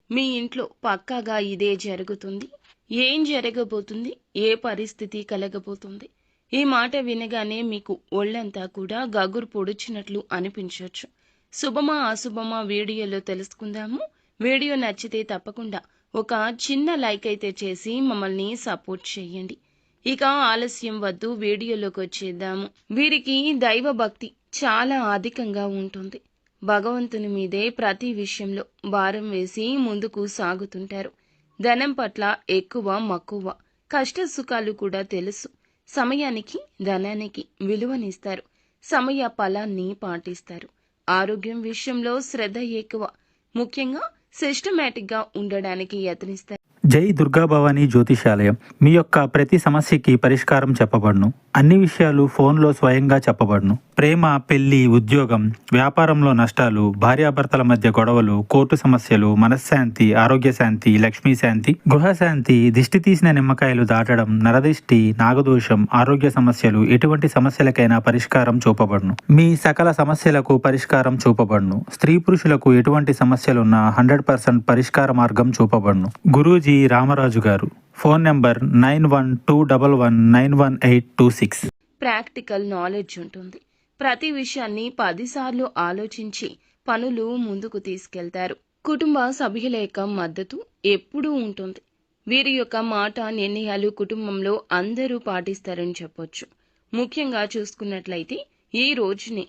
మీ ఇంట్లో పక్కాగా ఇదే జరుగుతుంది. ఏం జరగబోతుంది, ఏ పరిస్థితి కలగబోతుంది? ఈ మాట వినగానే మీకు ఒళ్ళంతా కూడా గగురు పొడిచినట్లు అనిపించవచ్చు. శుభమా అశుభమా వీడియోలో తెలుసుకుందాము. వీడియో నచ్చితే తప్పకుండా ఒక చిన్న లైక్ అయితే చేసి మమ్మల్ని సపోర్ట్ చేయండి. ఇక ఆలస్యం వద్దు, వీడియోలోకి వచ్చేద్దాము. వీరికి దైవ భక్తి చాలా అధికంగా ఉంటుంది. భగవంతుని మీదే ప్రతి విషయంలో భారం వేసి ముందుకు సాగుతుంటారు. ధనం పట్ల ఎక్కువ మక్కువ, కష్ట సుఖాలు కూడా తెలుసు. సమయానికి ధనానికి విలువనిస్తారు. సమయ ఫలాన్ని పాటిస్తారు. ఆరోగ్యం విషయంలో శ్రద్ధ ఎక్కువ. ముఖ్యంగా సిస్టమేటిక్ గా ఉండడానికి యత్నిస్తారు. జై దుర్గా భవానీ జ్యోతిషాలయం. మీ యొక్క ప్రతి సమస్యకి పరిష్కారం చెప్పబడును. అన్ని విషయాలు ఫోన్లో స్వయంగా చెప్పబడును. ప్రేమ, పెళ్లి, ఉద్యోగం, వ్యాపారంలో నష్టాలు, భార్యాభర్తల మధ్య గొడవలు, కోర్టు సమస్యలు, మనశ్శాంతి, ఆరోగ్య శాంతి, లక్ష్మీ శాంతి, గృహశాంతి, దిష్టి తీసిన నిమ్మకాయలు దాటడం, నరదిష్టి, నాగదోషం, ఆరోగ్య సమస్యలు, ఎటువంటి సమస్యలకైనా పరిష్కారం చూపబడును. మీ సకల సమస్యలకు పరిష్కారం చూపబడును. స్త్రీ పురుషులకు ఎటువంటి సమస్యలున్నా 100% పరిష్కార మార్గం చూపబడును. గురూజీ రామరాజు గారు. Phone number 9121191826. ప్రాక్టికల్ నాలెడ్జ్ ఉంటుంది. ప్రతి విషయాన్ని 10 సార్లు ఆలోచించి పనులు ముందుకు తీసుకెళ్తారు. కుటుంబ సభ్యుల యొక్క మద్దతు ఎప్పుడూ ఉంటుంది. వీరి యొక్క మాట, నిర్ణయాలు కుటుంబంలో అందరూ పాటిస్తారని చెప్పొచ్చు. ముఖ్యంగా చూసుకున్నట్లయితే ఈ రోజునే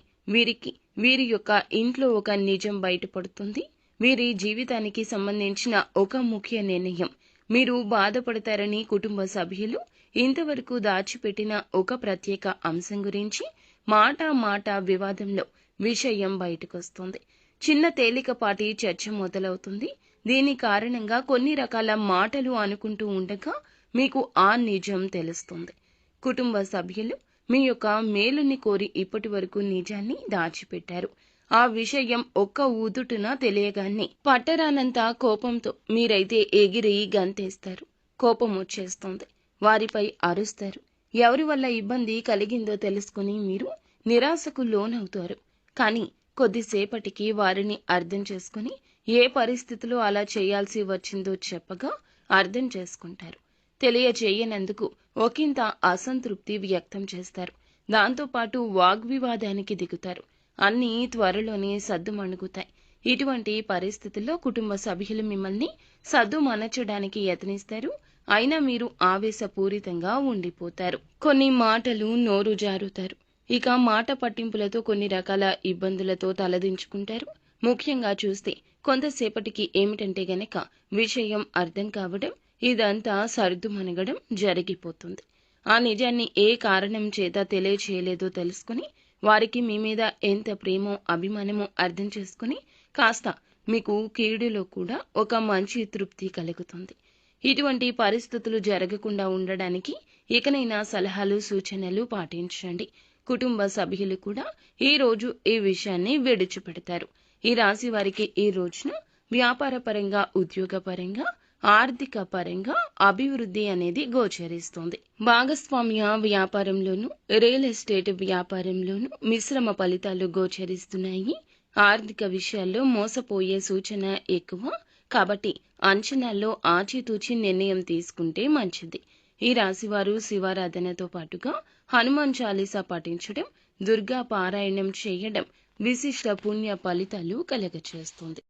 వీరి యొక్క ఇంట్లో ఒక నిజం బయటపడుతుంది. వీరి జీవితానికి సంబంధించిన ఒక ముఖ్య నిర్ణయం మీరు బాధపడతారని కుటుంబ సభ్యులు ఇంతవరకు దాచిపెట్టిన ఒక ప్రత్యేక అంశం గురించి మాట వివాదంలో విషయం బయటకొస్తుంది. చిన్న తేలికపాటి చర్చ మొదలవుతుంది. దీని కారణంగా కొన్ని రకాల మాటలు అనుకుంటూ ఉండగా మీకు ఆ నిజం తెలుస్తుంది. కుటుంబ సభ్యులు మీ యొక్క మేలుని కోరి ఇప్పటి వరకు నిజాన్ని దాచిపెట్టారు. ఆ విషయం ఒక్క ఊదుటున తెలియగానే పట్టరానంత కోపంతో మీరైతే ఎగిరి గంతేస్తారు. కోపం వచ్చేస్తుంది. వారిపై అరుస్తారు. ఎవరి వల్ల ఇబ్బంది కలిగిందో తెలుసుకుని మీరు నిరాశకు లోనవుతారు. కానీ కొద్దిసేపటికి వారిని అర్థం చేసుకుని ఏ పరిస్థితిలో అలా చేయాల్సి వచ్చిందో చెప్పగా అర్థం చేసుకుంటారు. తెలియజేయనందుకు ఒకంత అసంతృప్తి వ్యక్తం చేస్తారు. దాంతోపాటు వాగ్వివాదానికి దిగుతారు. అన్నీ త్వరలోనే సద్దుమణుగుతాయి. ఇటువంటి పరిస్థితుల్లో కుటుంబ సభ్యులు మిమ్మల్ని సద్దుమణచడానికి యత్నిస్తారు. అయినా మీరు ఆవేశపూరితంగా ఉండిపోతారు. కొన్ని మాటలు నోరు జారుతారు. ఇక మాట పట్టింపులతో కొన్ని రకాల ఇబ్బందులతో తలదించుకుంటారు. ముఖ్యంగా చూస్తే కొంతసేపటికి ఏమిటంటే గనక విషయం అర్థం కావడం, ఇదంతా సర్దుమణగడం జరిగిపోతుంది. ఆ నిజాన్ని ఏ కారణం చేత తెలియచేయలేదో తెలుసుకుని వారికి మీ మీద ఎంత ప్రేమో అభిమానమో అర్థం చేసుకుని కాస్త మీకు కీడులో కూడా ఒక మంచి తృప్తి కలుగుతుంది. ఇటువంటి పరిస్థితులు జరగకుండా ఉండడానికి ఇకనైనా సలహాలు, సూచనలు పాటించండి. కుటుంబ సభ్యులు కూడా ఈ రోజు ఈ విషయాన్ని విడిచిపెడతారు. ఈ రాశి వారికి ఈ రోజున వ్యాపార పరంగా, ఉద్యోగ పరంగా, ఆర్థిక పరంగా అభివృద్ధి అనేది గోచరిస్తుంది. భాగస్వామ్య వ్యాపారంలోను, రియల్ ఎస్టేట్ వ్యాపారంలోను మిశ్రమ ఫలితాలు గోచరిస్తున్నాయి. ఆర్థిక విషయాల్లో మోసపోయే సూచన ఎక్కువ. కాబట్టి అంచనాల్లో ఆచితూచి నిర్ణయం తీసుకుంటే మంచిది. ఈ రాశివారు శివారాధనతో పాటుగా హనుమాన్ చాలీసా పఠించడం, దుర్గా పారాయణం చేయడం విశిష్ట పుణ్య ఫలితాలు కలగచేస్తుంది.